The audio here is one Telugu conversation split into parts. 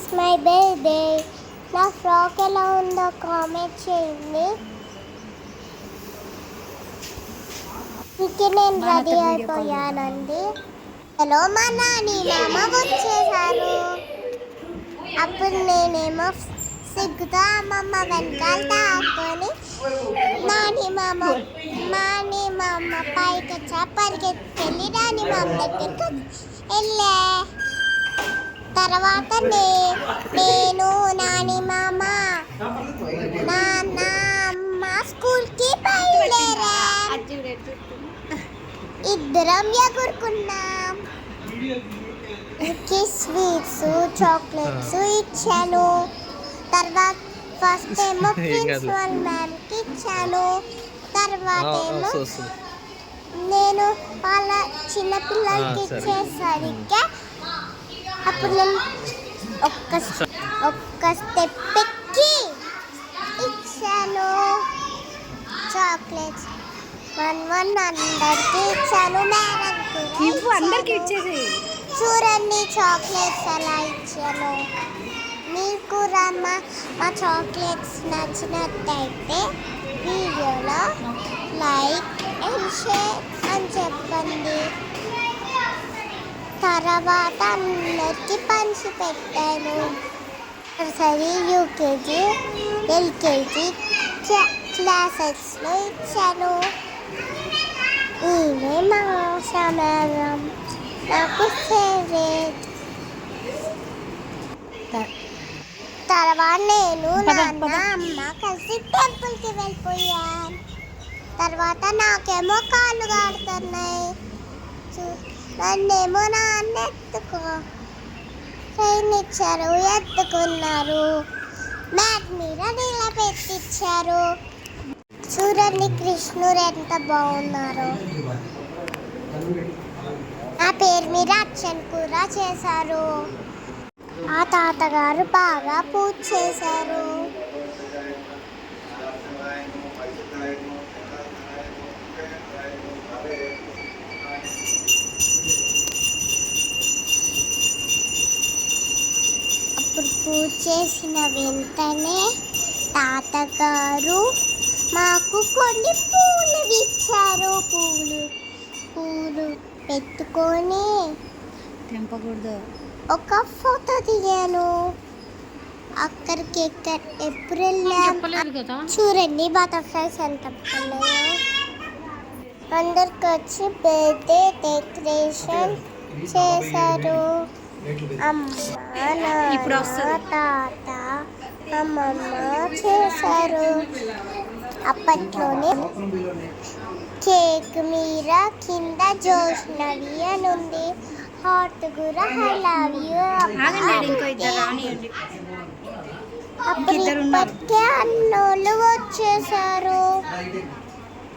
Is my birthday. నా ఫ్రాక్ ఎలా ఉందో కామెంట్ చేయండి. ఇంకే నేను రెడీ అయిపోయానండి. హలో మా నాని మామ వచ్చేసారు. అప్పుడు నేనేమో సిగ్గుతో అమ్మమ్మ వెనకాల దాక్కొని నాని మామ పైకి పరిగెత్తుకెళ్ళి నాని మామ దగ్గరికి వెళ్ళా. తర్వాత నేను నాని మామ నాన్న అమ్మ స్కూల్కి బయలుదేరా. ఇద్దరం ఎగురుకున్నాం. స్వీట్స్ చాక్లెట్స్ ఇచ్చాను. తర్వాత ఫస్ట్ ఏమో ప్రిన్సిపల్ మ్యామ్కి ఇచ్చాను. తర్వాత ఏమో నేను వాళ్ళ చిన్నపిల్లలకి ఇచ్చేసరికి అప్పుడు నేను ఒక్క స్టెప్ ఎక్కి ఇచ్చాను చాక్లెట్స్. అందరికి ఇచ్చాను. అందరికి ఇచ్చేసి చూడండి చాక్లెట్స్ ఎలా ఇచ్చాను. మీకు మా చాక్లెట్స్ నచ్చినట్టయితే వీడియోలో లైక్ అండ్ షేర్ అని చెప్పండి. తర్వాత అందరికి పంచి పెట్టాను. నర్సరీ, యూకేజీ, ఎల్కేజీ క్లాసెస్లో ఇచ్చాను. ఇవే మా సమానం. నాకు ఫేవరెట్. తర్వాత నేను నాన్న అమ్మ కలిసి టెంపుల్కి వెళ్ళిపోయాను. తర్వాత నాకేమో కాళ్ళు కాడుతున్నాయి. నన్నేమో నాన్న ట్రైన్ ఇచ్చారు, ఎత్తుకున్నారు. మ్యాట్ మీద నిలబెట్టించారు. చూడండి కృష్ణుడు ఎంత బాగున్నారో. నా పేరు మీద అర్చన కూడా చేశారు. ఆ తాతగారు బాగా పూజ చేశారు. అప్పుడు పూజ చేసిన వెంటనే తాతగారు మాకు కొన్ని పూలు ఇచ్చారు. పూలు పెట్టుకొని తెంపకూడదు. ఒక ఫోటో దిగాను. అక్కడికి ఎప్పుడు వెళ్ళాను చూడండి బటర్ఫ్లైస్ ఎంత ఉన్నాయో. అందరికి వచ్చి బర్త్డే డెకరేషన్ చేశారు. అమ్మ, నాన్న, తాత, అమ్మమ్మ చేశారు. అప్పట్లోనే కేక్ మీద కింద జోష్నవి అని ఉంది. హాట్ కూడా ఐ లవ్ యూ. అప్పుడు ఇప్పటికే అన్నోళ్ళు వచ్చేసారు.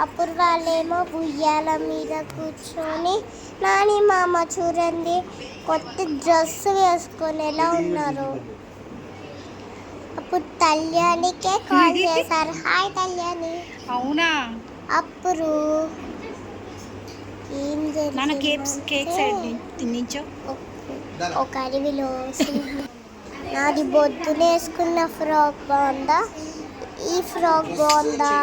అప్పుడు వాళ్ళేమో ఉయ్యాల మీద కూర్చొని నాని మామ చూడండి కొత్త డ్రెస్ వేసుకొని ఎలా ఉన్నారు. అప్పుడు కళ్యాణికే కాల్ చేశారు. హాయ్ కళ్యాణి. అవునా? అప్పుడు ఏం ఒక అడవిలో నాది బొద్దున వేసుకున్న ఫ్రాక్ బాగుందా, ఈ ఫ్రాక్ బాగుందా?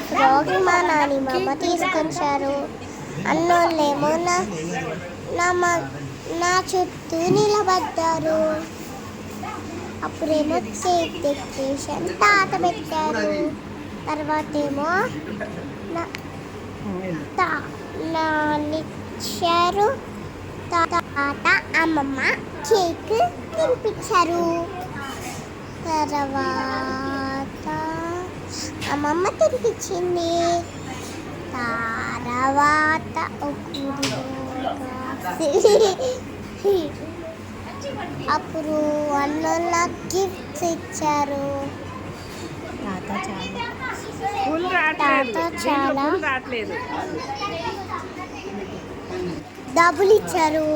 ఫ్రాక్ మా నాని మామ తీసుకొచ్చారు. అన్నోళ్ళేమో నా చుట్టూ నిలబడ్డారు. అప్పుడేమో కేక్ డెకరేషన్ తాత పెట్టారు. తర్వాత ఏమో నానిచ్చారు. తర్వాత అమ్మమ్మ కేక్ తినిపించారు. తర్వాత అమ్మమ్మ తినిపించింది. తర్వాత అప్పుడు అన్నోళ్ళ గిఫ్ట్స్ ఇచ్చారు. చాలా డబ్బులు ఇచ్చారు.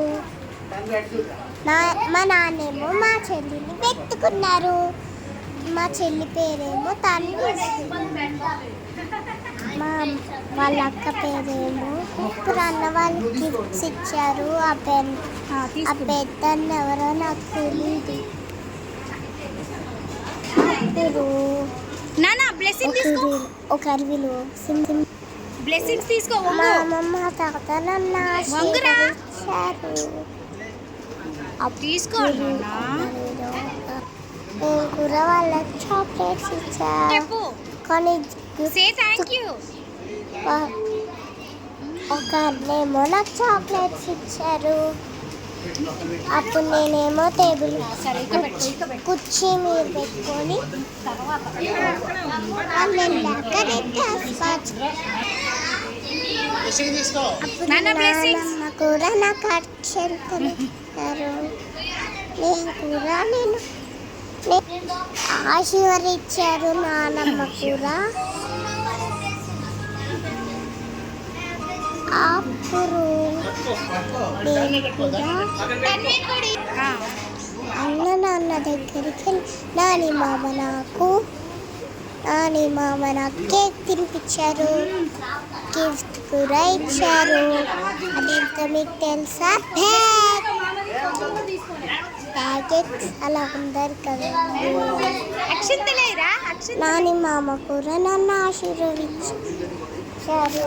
మా నాన్నేమో మా చెల్లిని పెట్టుకున్నారు. మా చెల్లి పేరేమో తల్లి. వాళ్ళ అక్క పేరేమో ఇప్పుడు అన్న వాళ్ళు గిఫ్ట్స్ ఇచ్చారు. ఆ పెన్ ఆ తీసుకు పెద్ద ఎవరో నాకు తెలియదు. అప్పుడు నానా బ్లెస్సింగ్ తీసుకో, ఒక అడవిలో సింహం బ్లెస్సింగ్స్ తీసుకో. మా వంగు అమ్మమ్మ తాత నన్ను వంగురా. ఆశీర్వదించారు. తీసుకో నాన్న. నేను కూడా వాళ్ళకి చాక్లెట్స్ ఇచ్చారు. చెప్పు, కానీ సే థ్యాంక్ యూ. ఒకరినేమో నాకు చాక్లెట్స్ ఇచ్చారు. అప్పుడు నేనేమో టేబుల్ సరే ఇక పెట్టు, ఇక పెట్టు. కుర్చీ మీద పెట్టుకొని తర్వాత అప్పుడు నాన్న blessings. నాన్నమ్మ కూడా నాకు అక్షంతలు ఇచ్చారు. నేను కూడా నేను ఆశీర్వదించారు నాన్నమ్మ కూడా. అప్పుడు నేను కూడా అన్న నాన్న దగ్గరికి వెళ్ళి నాని మామ నాకు కేక్ తినిపించారు, గిఫ్ట్ కూడా ఇచ్చారు. అదేంటో మీకు తెలుసా? ప్యాకెట్స్ అలా ఉండరు కదండి. అక్షింతలేరా? నాని మామ కూడా నన్ను ఆశీర్వదించారు.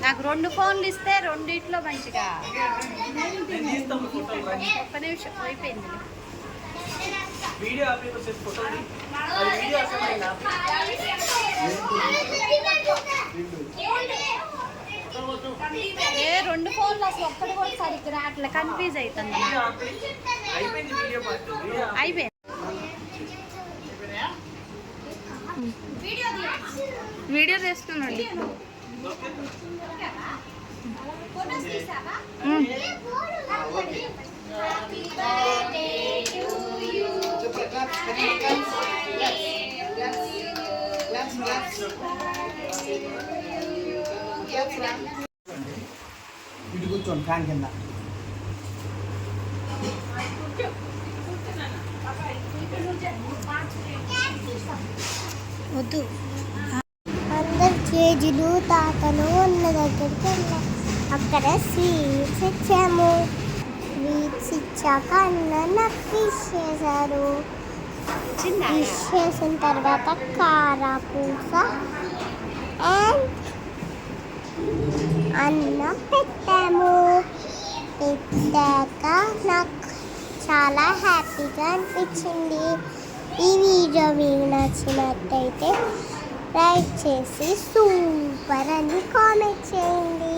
నాకు 2 ఫోన్లు ఇస్తే రెండిట్లో మంచిగా. ఒక్క నిమిషం అయిపోయింది. वीडियो आपने तो सिर्फ फोटो दी और वीडियो असल में ఏ 2 ఫోన్లు అసలు ఒక్కటి కూడా సరిగ్గా రావట్లే, కన్ఫ్యూజ్ అవుతుంది. అయిపోయింది వీడియో పార్ట్ అయిపోయింది. వీడియో చేస్తున్నాండి. ఇటు కూర్చోండి ఫ్యాన్ కింద. వద్దు. అందరు కేజీలు తాతలు ఉన్న దగ్గరికి వెళ్ళాం. అక్కడ స్వీట్స్ ఇచ్చాము. స్వీట్స్ ఇచ్చాక అన్న నాకు ఫిష్ చేశారు. ఫిష్ చేసిన తర్వాత కారపూస అండ్ అన్నం పెట్టాము. పెట్టాక నాకు చాలా హ్యాపీగా అనిపించింది. ఈ వీడియో మీకు నచ్చినట్టయితే లైక్ చేసి సూపర్ అని కామెంట్ చేయండి.